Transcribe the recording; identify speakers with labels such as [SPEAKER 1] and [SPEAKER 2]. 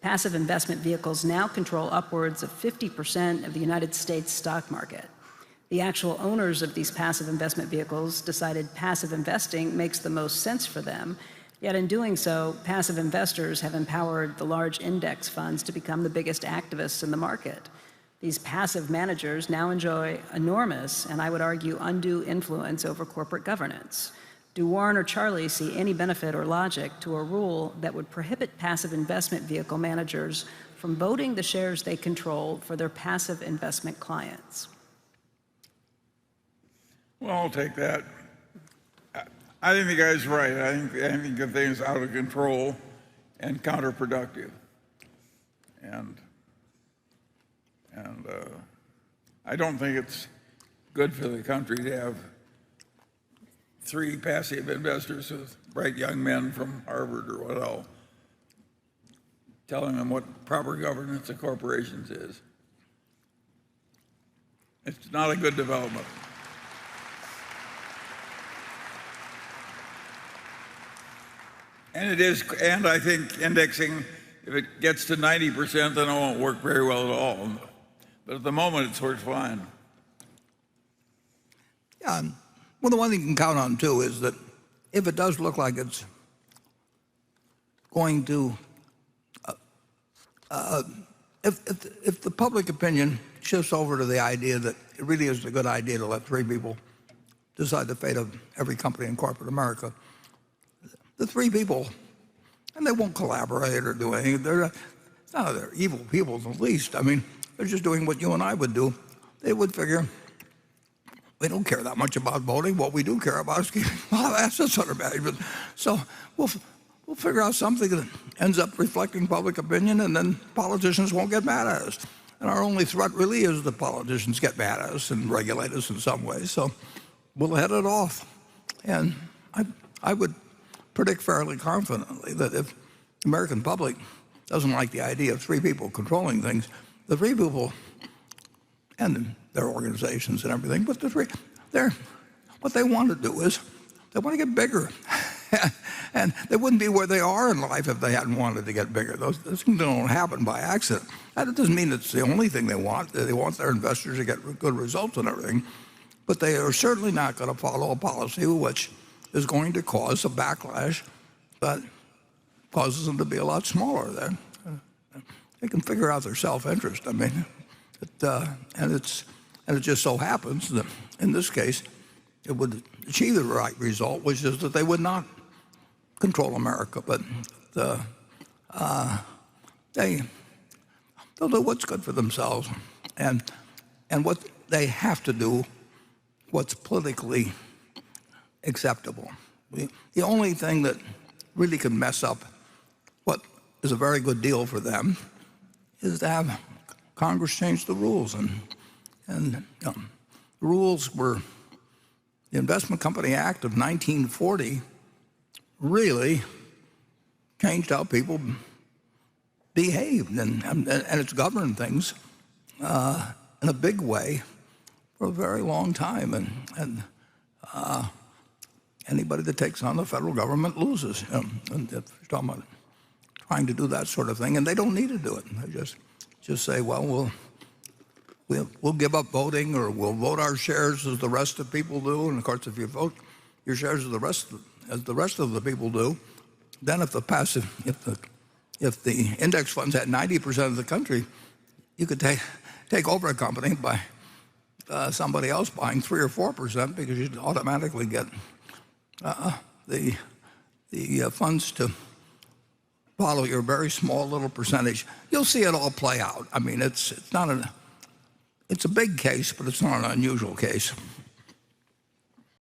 [SPEAKER 1] Passive investment vehicles now control upwards of 50% of the United States stock market. The actual owners of these passive investment vehicles decided passive investing makes the most sense for them, yet in doing so, passive investors have empowered the large index funds to become the biggest activists in the market. These passive managers now enjoy enormous, and I would argue undue, influence over corporate governance. Do Warren or Charlie see any benefit or logic to a rule that would prohibit passive investment vehicle managers from voting the shares they control for their passive investment clients?
[SPEAKER 2] Well, I'll take that. I think the guy's right. I think the thing is out of control and counterproductive. And I don't think it's good for the country to have 3 passive investors with bright young men from Harvard or what else telling them what proper governance of corporations is. It's not a good development. And it is, and I think indexing, if it gets to 90%, then it won't work very well at all. But at the moment, it's worked fine.
[SPEAKER 3] Yeah, well, the one thing you can count on, too, is that if it does look like it's going to, if the public opinion shifts over to the idea that it really is a good idea to let 3 people decide the fate of every company in corporate America, the 3 people, and they won't collaborate or do anything. They're evil people in the least. I mean, they're just doing what you and I would do. They would figure, we don't care that much about voting. What we do care about is keeping a lot of assets under management. So we'll figure out something that ends up reflecting public opinion, and then politicians won't get mad at us. And our only threat really is the politicians get mad at us and regulate us in some ways. So we'll head it off. And I would predict fairly confidently that if the American public doesn't like the idea of 3 people controlling things, the 3 people and their organizations and everything, but what they want to do is they want to get bigger. And they wouldn't be where they are in life if they hadn't wanted to get bigger. Those things don't happen by accident. That doesn't mean it's the only thing they want. They want their investors to get good results and everything. But they are certainly not going to follow a policy which is going to cause a backlash that causes them to be a lot smaller then. They can figure out their self-interest. I mean, and it just so happens that in this case, it would achieve the right result, which is that they would not control America, but they'll do what's good for themselves, and what they have to do, what's politically acceptable. The only thing that really can mess up what is a very good deal for them is to have Congress change the rules. And the rules were the Investment Company Act of 1940 really changed how people behaved, and it's governed things in a big way for a very long time. And anybody that takes on the federal government loses. And if you're talking about trying to do that sort of thing, and they don't need to do it. They just say, well, we'll give up voting, or we'll vote our shares as the rest of people do. And of course, if you vote your shares as the rest of the people do, then if the index funds had 90% of the country, you could take over a company by somebody else buying 3 or 4%, because you'd automatically get the funds to follow your very small little percentage. You'll see it all play out. I mean, it's a big case, but it's not an unusual case.